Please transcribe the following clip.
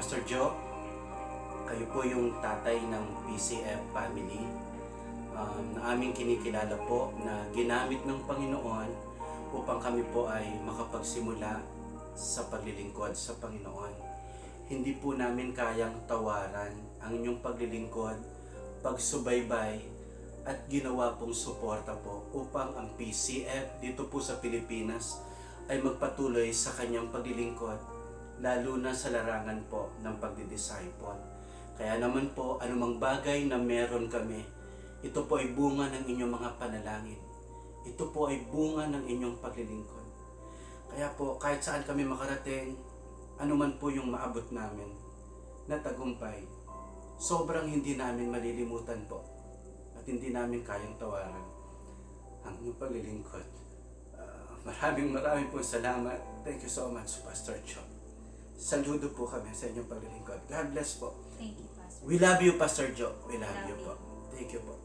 Pastor Joe, kayo po yung tatay ng PCF family na aming kinikilala po na ginamit ng Panginoon upang kami po ay makapagsimula sa paglilingkod sa Panginoon. Hindi po namin kayang tawaran ang inyong paglilingkod, pagsubaybay at ginawa pong suporta po upang ang PCF dito po sa Pilipinas ay magpatuloy sa kanyang paglilingkod, lalo na sa larangan po ng pagdidisciple. Kaya naman po, anumang bagay na meron kami, ito po ay bunga ng inyong mga panalangin. Ito po ay bunga ng inyong paglilingkod. Kaya po, kahit saan kami makarating, anuman po yung maabot namin na tagumpay, sobrang hindi namin malilimutan po at hindi namin kayang tawaran ang inyong paglilingkod. Maraming po salamat. Thank you so much, Pastor Joe. Saludo po kami sa inyong paglilingkod. God bless po. Thank you, Pastor. We love you, Pastor Joe. We love you you. po. Thank you po.